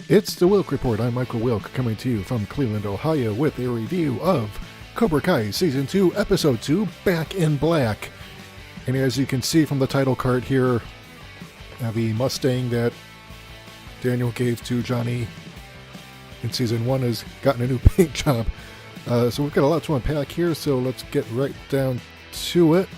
It's the Wilk Report. I'm Michael Wilk, coming to you from Cleveland, Ohio, with a review of Cobra Kai Season 2, Episode 2, Back in Black. And as you can see from the title card here, the Mustang that Daniel gave to Johnny in Season 1 has gotten a new paint job. So we've got a lot to unpack here, so let's get right down to it.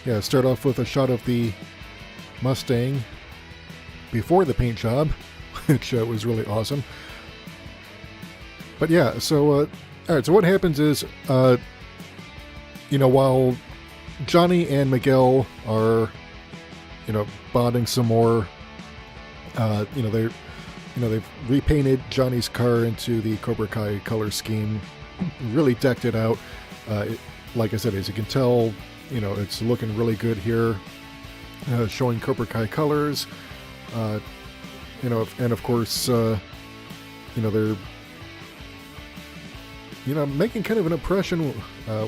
Yeah, start off with a shot of the Mustang before the paint job, which was really awesome. But yeah, so alright, so what happens is, while Johnny and Miguel are, bonding some more, they've repainted Johnny's car into the Cobra Kai color scheme, really decked it out. Like I said, as you can tell, it's looking really good here, showing Cobra Kai colors. And of course, they're, making kind of an impression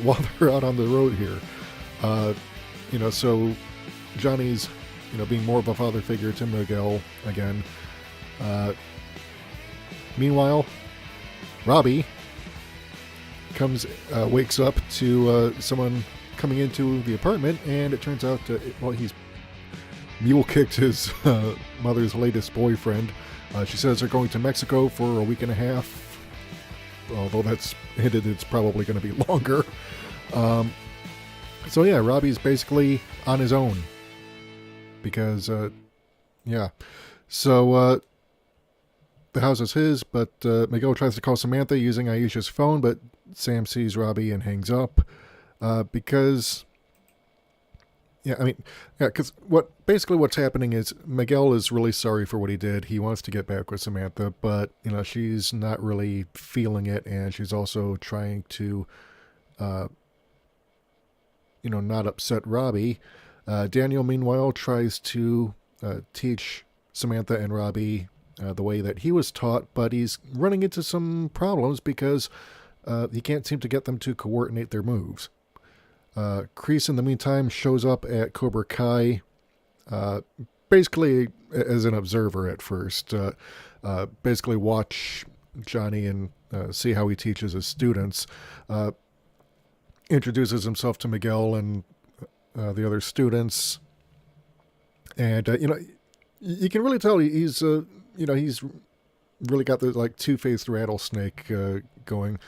while they're out on the road here. So Johnny's, being more of a father figure to Miguel again. Meanwhile, Robbie wakes up to someone coming into the apartment, and it turns out, he's mule kicked his mother's latest boyfriend. She says they're going to Mexico for a week and a half, although that's hinted it's probably going to be longer. So yeah, Robbie's basically on his own because, So the house is his, but Miguel tries to call Samantha using Aisha's phone, but Sam sees Robbie and hangs up because... because what's happening is Miguel is really sorry for what he did. He wants to get back with Samantha, but, she's not really feeling it, and she's also trying to, not upset Robbie. Daniel, meanwhile, tries to teach Samantha and Robbie the way that he was taught, but he's running into some problems because he can't seem to get them to coordinate their moves. Kreese, in the meantime, shows up at Cobra Kai, basically as an observer at first. Basically watch Johnny and see how he teaches his students. Introduces himself to Miguel and the other students. And, you can really tell he's really got the, two-faced rattlesnake going.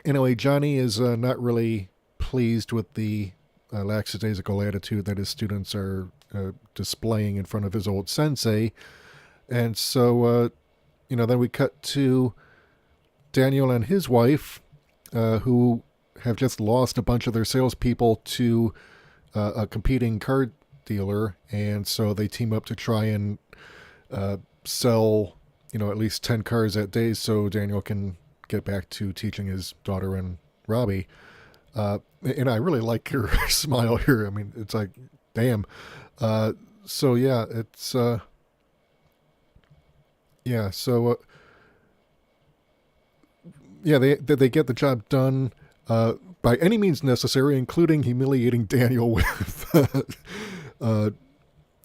Anyway, Johnny is not really pleased with the lackadaisical attitude that his students are displaying in front of his old sensei. And so, then we cut to Daniel and his wife, who have just lost a bunch of their salespeople to a competing car dealer. And so they team up to try and sell, at least 10 cars that day so Daniel can get back to teaching his daughter and Robbie. And I really like her smile here. I mean, it's like, damn. They get the job done by any means necessary, including humiliating Daniel with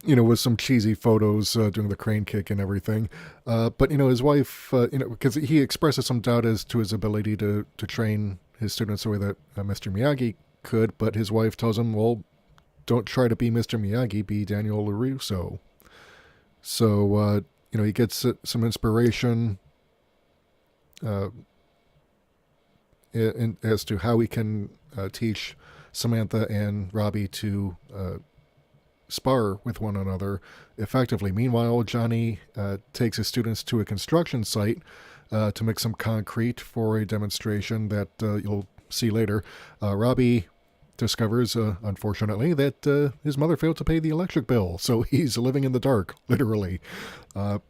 with some cheesy photos doing the crane kick and everything. But, his wife, because he expresses some doubt as to his ability to train his students the way that Mr. Miyagi could, but his wife tells him, well, don't try to be Mr. Miyagi, be Daniel LaRusso. So, he gets some inspiration as to how he can teach Samantha and Robbie to spar with one another effectively. Meanwhile, Johnny takes his students to a construction site to make some concrete for a demonstration that you'll see later. Robbie discovers, unfortunately, that his mother failed to pay the electric bill, so he's living in the dark, literally. And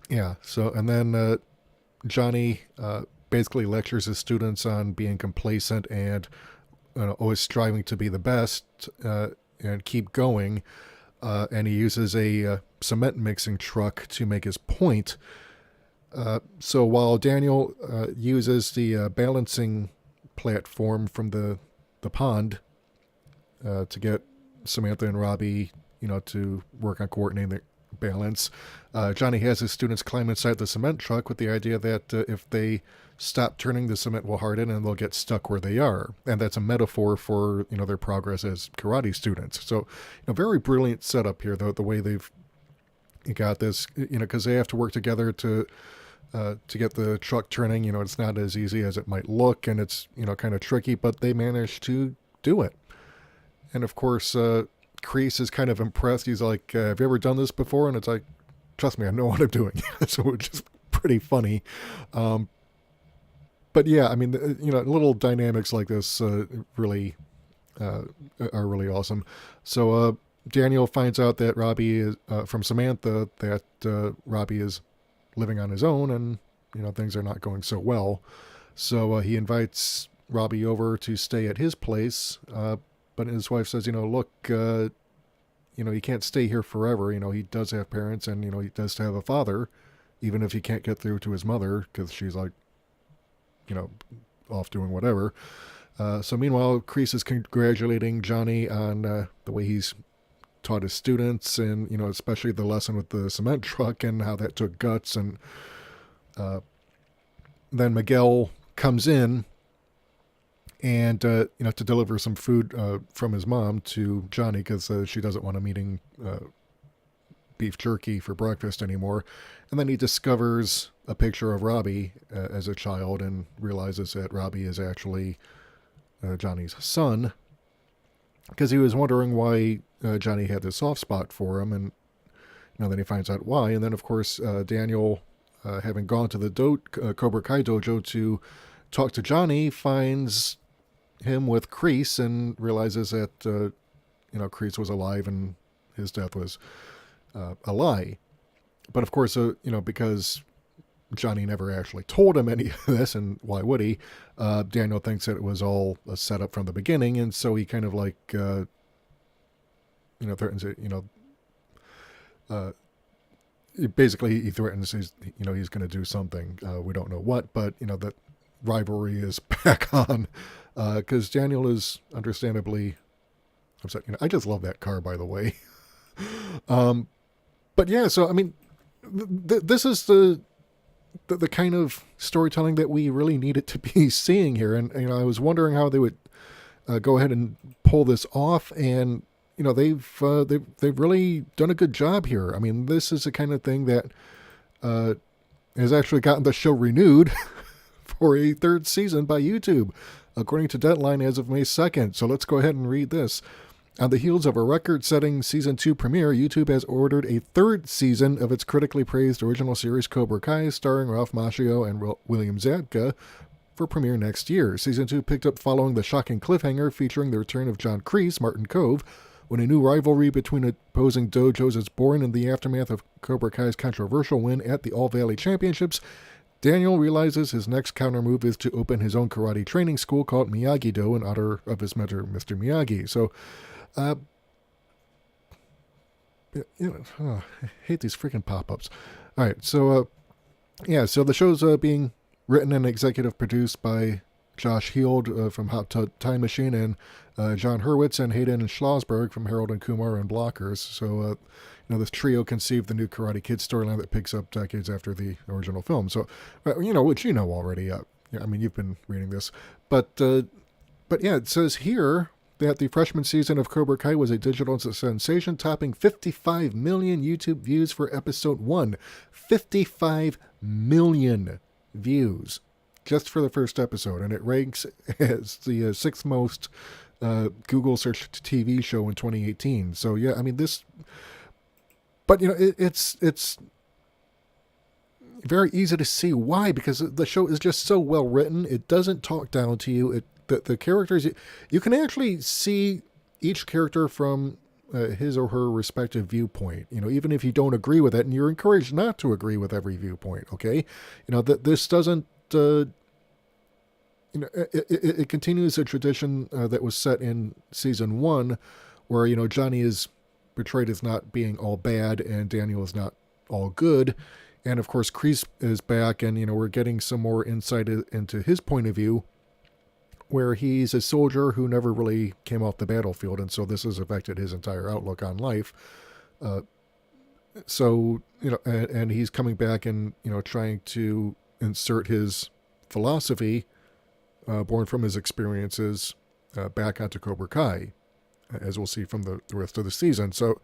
then Johnny basically lectures his students on being complacent and always striving to be the best, and keep going, and he uses a cement mixing truck to make his point. So while Daniel uses the balancing platform from the pond to get Samantha and Robbie, to work on coordinating the balance. Johnny has his students climb inside the cement truck with the idea that if they stop turning, the cement will harden and they'll get stuck where they are. And that's a metaphor for, their progress as karate students. So, very brilliant setup here, though, the way they've got this, because they have to work together to get the truck turning. It's not as easy as it might look, and it's, kind of tricky, but they manage to do it. And of course, Kreese is kind of impressed. He's like, have you ever done this before? And it's like, trust me, I know what I'm doing. So it's just pretty funny. But yeah, I mean, little dynamics like this really are really awesome. So Daniel finds out that Robbie is from Samantha that Robbie is living on his own, and things are not going so well. So he invites Robbie over to stay at his place. But his wife says, look, he can't stay here forever. He does have parents, and he does have a father, even if he can't get through to his mother because she's like, off doing whatever. So meanwhile, Kreese is congratulating Johnny on the way he's taught his students, and especially the lesson with the cement truck and how that took guts. And then Miguel comes in and to deliver some food from his mom to Johnny because she doesn't want him eating beef jerky for breakfast anymore. And then he discovers a picture of Robbie as a child and realizes that Robbie is actually Johnny's son, because he was wondering why Johnny had this soft spot for him, and then he finds out why. And then of course Daniel, having gone to the Cobra Kai dojo to talk to Johnny, finds him with Kreese and realizes that Kreese was alive and his death was a lie. But of course, because Johnny never actually told him any of this, and why would he? Daniel thinks that it was all a setup from the beginning, and so he kind of like, threatens it. Basically, he threatens he's going to do something. We don't know what, but that rivalry is back on because Daniel is understandably upset. I just love that car, by the way. But yeah, so I mean, this is the kind of storytelling that we really needed to be seeing here. And, I was wondering how they would go ahead and pull this off. And, they've really done a good job here. I mean, this is the kind of thing that has actually gotten the show renewed for a third season by YouTube, according to Deadline as of May 2nd. So let's go ahead and read this. On the heels of a record-setting Season 2 premiere, YouTube has ordered a third season of its critically praised original series Cobra Kai, starring Ralph Macchio and William Zabka, for premiere next year. Season 2 picked up following the shocking cliffhanger featuring the return of John Kreese, Martin Kove, when a new rivalry between opposing dojos is born in the aftermath of Cobra Kai's controversial win at the All Valley Championships. Daniel realizes his next countermove is to open his own karate training school called Miyagi-Do in honor of his mentor, Mr. Miyagi. So, I hate these freaking pop-ups. All right, so so the show's being written and executive produced by Josh Heald from Hot Tub Time Machine and John Hurwitz and Hayden Schlossberg from Harold and Kumar and Blockers. So this trio conceived the new Karate Kid storyline that picks up decades after the original film. So which already. I mean, you've been reading this, but yeah, it says here that the freshman season of Cobra Kai was a digital sensation, topping 55 million YouTube views for episode 1. 55 million views just for the first episode, and it ranks as the sixth most Google searched TV show in 2018. So yeah, I mean this, but it's very easy to see why, because the show is just so well written. It doesn't talk down to you. The characters, you can actually see each character from his or her respective viewpoint, even if you don't agree with it, and you're encouraged not to agree with every viewpoint. Okay. That this doesn't, it continues a tradition that was set in season 1 where, Johnny is portrayed as not being all bad and Daniel is not all good. And of course, Kreese is back and, we're getting some more insight into his point of view. where he's a soldier who never really came off the battlefield, and so this has affected his entire outlook on life. So, and he's coming back and, trying to insert his philosophy, born from his experiences, back onto Cobra Kai, as we'll see from the rest of the season. So,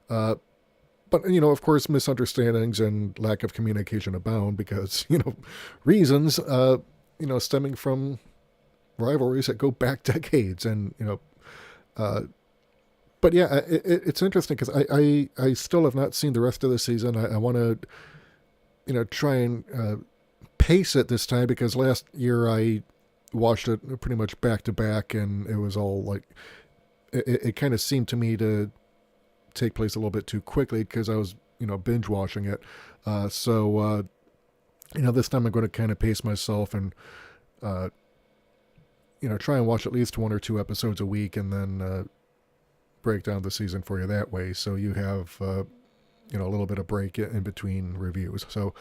but, of course, misunderstandings and lack of communication abound because, reasons, stemming from rivalries that go back decades. And, but yeah, it's interesting because I still have not seen the rest of the season. I want to, try and pace it this time because last year I watched it pretty much back to back, and it was all like, it kind of seemed to me to take place a little bit too quickly because I was, binge watching it. So this time I'm going to kind of pace myself and, try and watch at least 1 or 2 episodes a week, and then break down the season for you that way. So you have, a little bit of break in between reviews. So,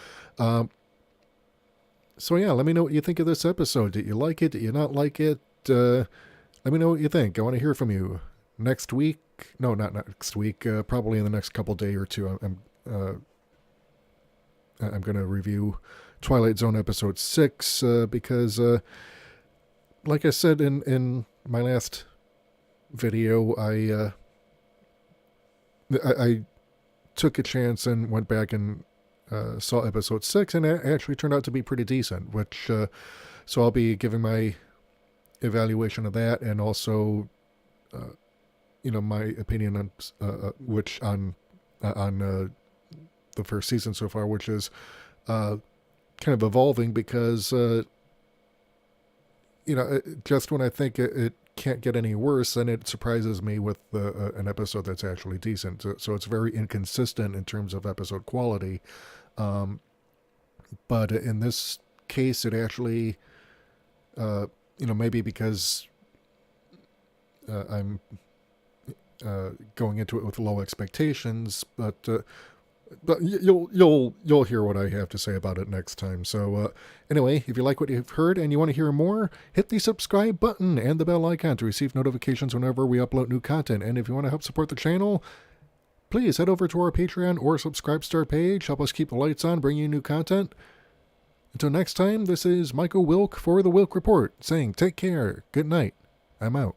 yeah, let me know what you think of this episode. Did you like it? Did you not like it? Let me know what you think. I want to hear from you. Next week? No, not next week. Probably in the next couple day or two. I'm going to review Twilight Zone episode 6 because, like I said in my last video, I took a chance and went back and saw episode 6, and it actually turned out to be pretty decent. Which, so I'll be giving my evaluation of that, and also, my opinion on on the first season so far, which is kind of evolving because just when I think it can't get any worse, then it surprises me with an episode that's actually decent. So it's very inconsistent in terms of episode quality. But in this case, it actually, maybe because I'm going into it with low expectations, but you'll hear what I have to say about it next time. So anyway, if you like what you've heard and you want to hear more, hit the subscribe button and the bell icon to receive notifications whenever we upload new content. And if you want to help support the channel, please head over to our Patreon or Subscribestar page. Help us keep the lights on, bring you new content. Until next time, this is Michael Wilk for the Wilk Report, saying take care, good night, I'm out.